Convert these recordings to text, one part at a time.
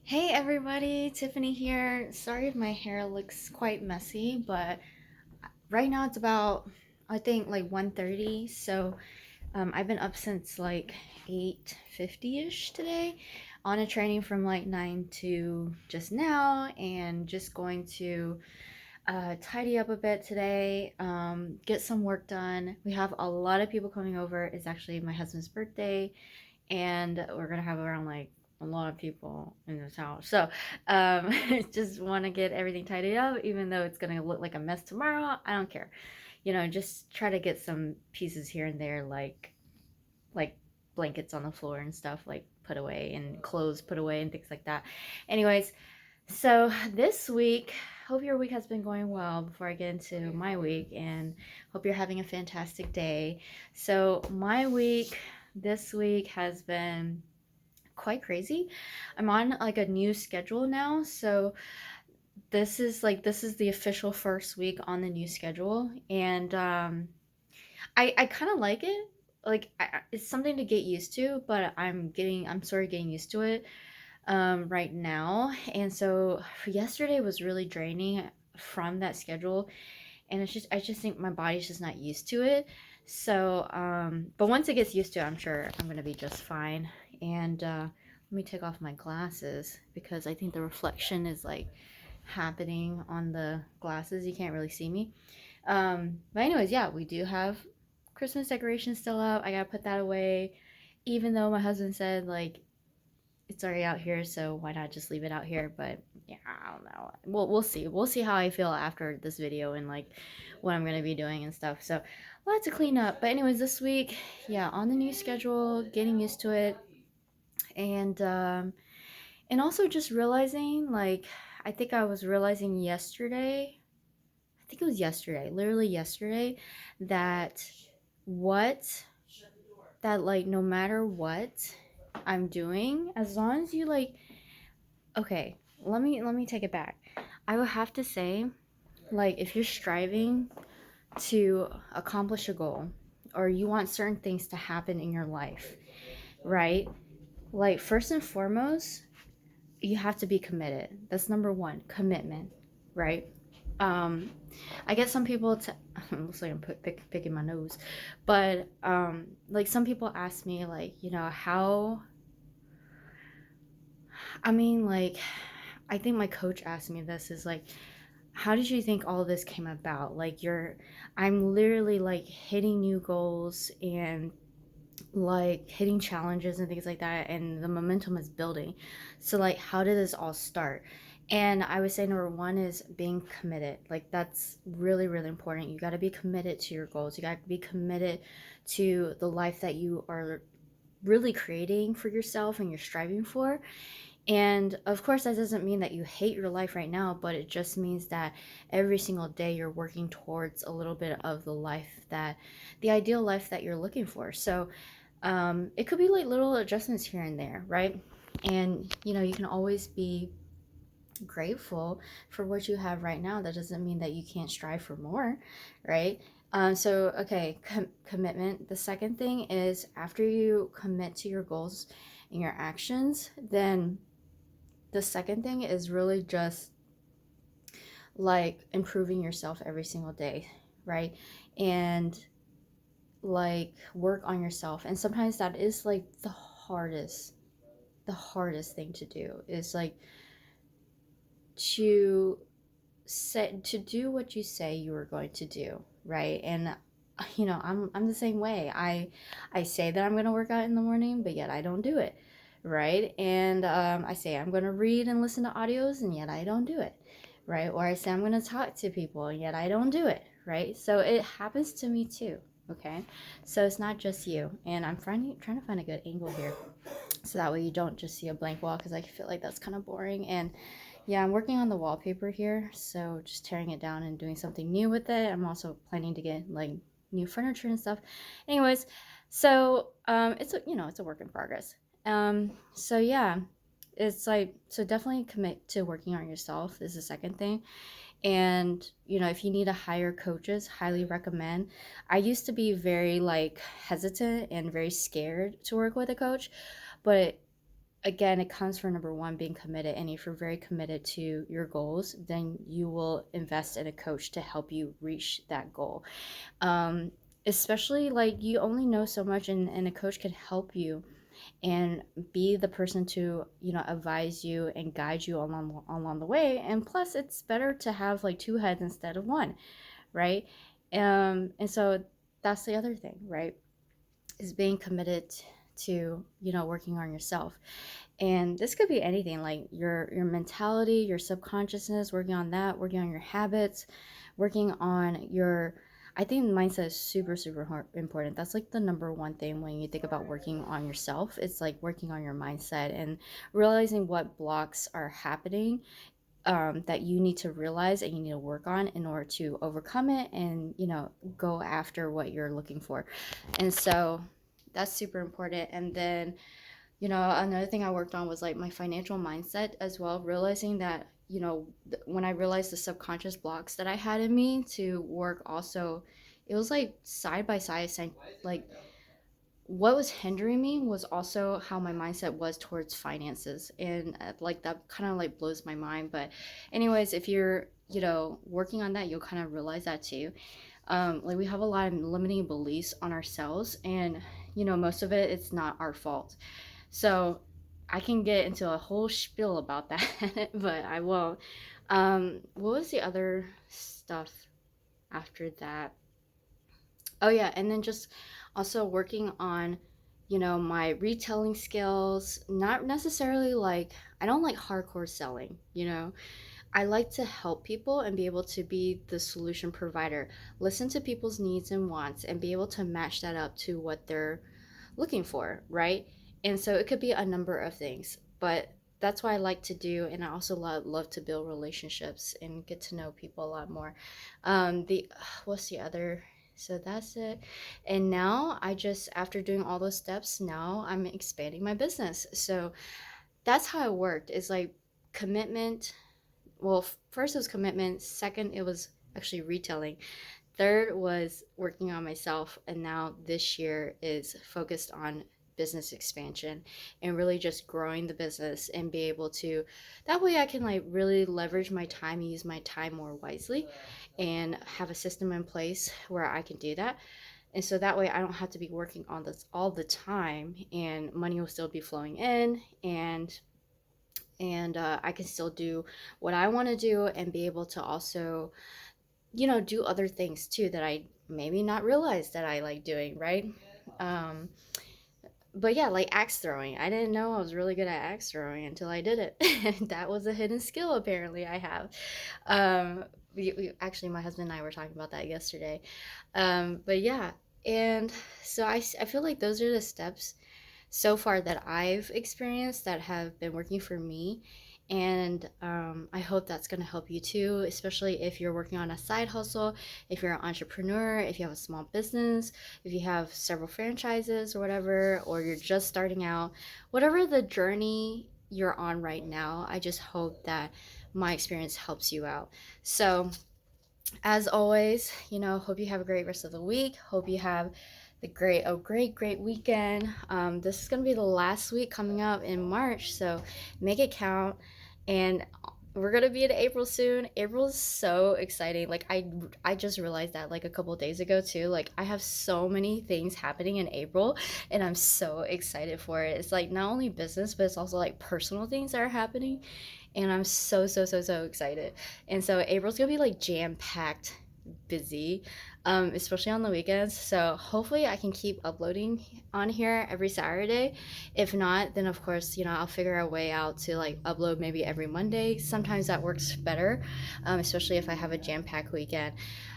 Hey everybody, Tiffany here. Sorry if my hair looks quite messy, but right now it's about I think like 1:30. So I've been up since like 8:50ish today on a training from like 9 to just now and just going to tidy up a bit today, get some work done. We have a lot of people coming over. It's actually my husband's birthday and we're gonna have around like a lot of people in this house. So, just want to get everything tidied up, even though it's gonna look like a mess tomorrow. I don't care. Just try to get some pieces here and there, like blankets on the floor and stuff, like put away, and clothes put away, and things like that. Anyways, so this week, hope your week has been going well before I get into my week, and hope you're having a fantastic day. So, my week this week has been quite crazy. I'm on like a new schedule now, so this is the official first week on the new schedule, and I kind of like it. Like it's something to get used to, but I'm sort of getting used to it right now. And so yesterday was really draining from that schedule, and I just think my body's just not used to it. So but once it gets used to it, I'm sure I'm gonna be just fine. And let me take off my glasses because I think the reflection is like happening on the glasses. You can't really see me. But anyways, yeah, we do have Christmas decorations still up. I gotta put that away, even though my husband said like it's already out here, so why not just leave it out here? But yeah, I don't know. We'll see. We'll see how I feel after this video and like what I'm gonna be doing and stuff. So a lot to clean up. But anyways, this week, yeah, on the new schedule, getting used to it, and also just realizing like I think I was realizing yesterday. I think it was yesterday, literally yesterday, that what that like no matter what I'm doing, as long as you like okay, let me take it back. I would have to say, like, if you're striving to accomplish a goal or you want certain things to happen in your life, right? Like, first and foremost, you have to be committed. That's number one, commitment, right? Um, I get some people to looks like I'm picking my nose, but like some people ask me like, how I mean, like, I think my coach asked me this is like, how did you think all of this came about? Like, I'm literally like hitting new goals and like hitting challenges and things like that, and the momentum is building. So, like, how did this all start? And I would say number one is being committed. Like, that's really, really important. You got to be committed to your goals, you got to be committed to the life that you are really creating for yourself and you're striving for. And of course, that doesn't mean that you hate your life right now, but it just means that every single day you're working towards a little bit of the ideal life that you're looking for. So it could be like little adjustments here and there, right? And you can always be grateful for what you have right now. That doesn't mean that you can't strive for more, right? So, okay, commitment. The second thing is after you commit to your goals and your actions, then the second thing is really just like improving yourself every single day, right? And like work on yourself. And sometimes that is like the hardest thing to do is like to to do what you say you are going to do, right? And I'm the same way. I say that I'm going to work out in the morning, but yet I don't do it, right? And I say I'm going to read and listen to audios, and yet I don't do it, right? Or I say I'm going to talk to people, and yet I don't do it, right? So it happens to me too. Okay, so it's not just you, and I'm trying to find a good angle here, so that way you don't just see a blank wall, because I feel like that's kind of boring. And yeah, I'm working on the wallpaper here, so just tearing it down and doing something new with it. I'm also planning to get like new furniture and stuff. Anyways, so it's a work in progress. So yeah, it's like so definitely commit to working on yourself is the second thing. And if you need to hire coaches, highly recommend. I used to be very like hesitant and very scared to work with a coach, but again, it comes from number one, being committed. And if you're very committed to your goals, then you will invest in a coach to help you reach that goal. um, Especially like you only know so much, and a coach can help you and be the person to, advise you and guide you along the way. And plus, it's better to have like two heads instead of one, right? And so that's the other thing, right, is being committed to, working on yourself. And this could be anything, like your mentality, your subconsciousness, working on that, working on your habits, working on your, I think mindset is super super important. That's like the number one thing when you think about working on yourself. It's like working on your mindset and realizing what blocks are happening, that you need to realize and you need to work on in order to overcome it, and go after what you're looking for. And so that's super important. And then, another thing I worked on was like my financial mindset as well, realizing that, when I realized the subconscious blocks that I had in me to work also, it was like side by side, like what was hindering me was also how my mindset was towards finances. And like that kind of like blows my mind. But anyways, if you're, working on that, you'll kind of realize that too. Like we have a lot of limiting beliefs on ourselves, and most of it, it's not our fault. So I can get into a whole spiel about that, but I won't. What was the other stuff after that? Oh yeah, and then just also working on, my retailing skills. Not necessarily like, I don't like hardcore selling, I like to help people and be able to be the solution provider. Listen to people's needs and wants and be able to match that up to what they're looking for, right? And so it could be a number of things, but that's what I like to do. And I also love to build relationships and get to know people a lot more. The What's the other? So that's it. And now I just, after doing all those steps, now I'm expanding my business. So that's how it worked. It's like commitment. Well, first it was commitment. Second, it was actually retailing. Third was working on myself, and now this year is focused on business expansion and really just growing the business and be able to, that way I can like really leverage my time and use my time more wisely and have a system in place where I can do that. And so that way I don't have to be working on this all the time, and money will still be flowing in, and I can still do what I want to do and be able to also, do other things too that I maybe not realize that I like doing, right? Um, but yeah, like axe throwing. I didn't know I was really good at axe throwing until I did it. That was a hidden skill apparently I have. Actually, my husband and I were talking about that yesterday. But yeah, and so I feel like those are the steps so far that I've experienced that have been working for me. And I hope that's going to help you too, especially if you're working on a side hustle, if you're an entrepreneur, if you have a small business, if you have several franchises or whatever, or you're just starting out, whatever the journey you're on right now, I just hope that my experience helps you out. So, as always, hope you have a great rest of the week. Hope you have great weekend. This is gonna be the last week coming up in March, so make it count. And we're gonna be in April soon. April's so exciting. Like I just realized that like a couple of days ago too. Like I have so many things happening in April, and I'm so excited for it. It's like not only business, but it's also like personal things that are happening, and I'm so so so so excited. And so April's gonna be like jam packed busy, especially on the weekends. So hopefully I can keep uploading on here every Saturday. If not, then of course, I'll figure a way out to like upload maybe every Monday. Sometimes that works better, especially if I have a jam-packed weekend.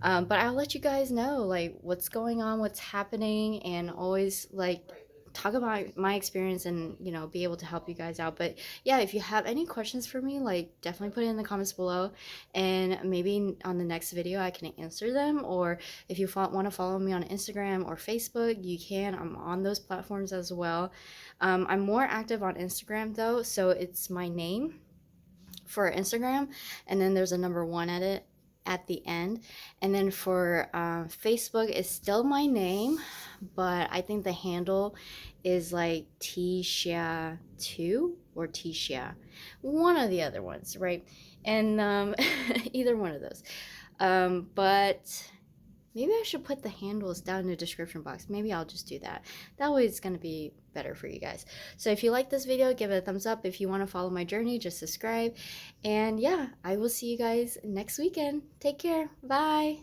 But I'll let you guys know like what's going on, what's happening, and always like talk about my experience and be able to help you guys out. But yeah, if you have any questions for me, like definitely put it in the comments below, and maybe on the next video I can answer them. Or if you want to follow me on Instagram or Facebook, you can. I'm on those platforms as well. I'm more active on Instagram though, so it's my name for Instagram, and then there's a number one at it at the end. And then for Facebook, it's still my name, but I think the handle is like Tisha2 or Tisha, one of the other ones, right? And either one of those. But maybe I should put the handles down in the description box. Maybe I'll just do that. That way it's going to be better for you guys. So if you like this video, give it a thumbs up. If you want to follow my journey, just subscribe. And yeah, I will see you guys next weekend. Take care. Bye.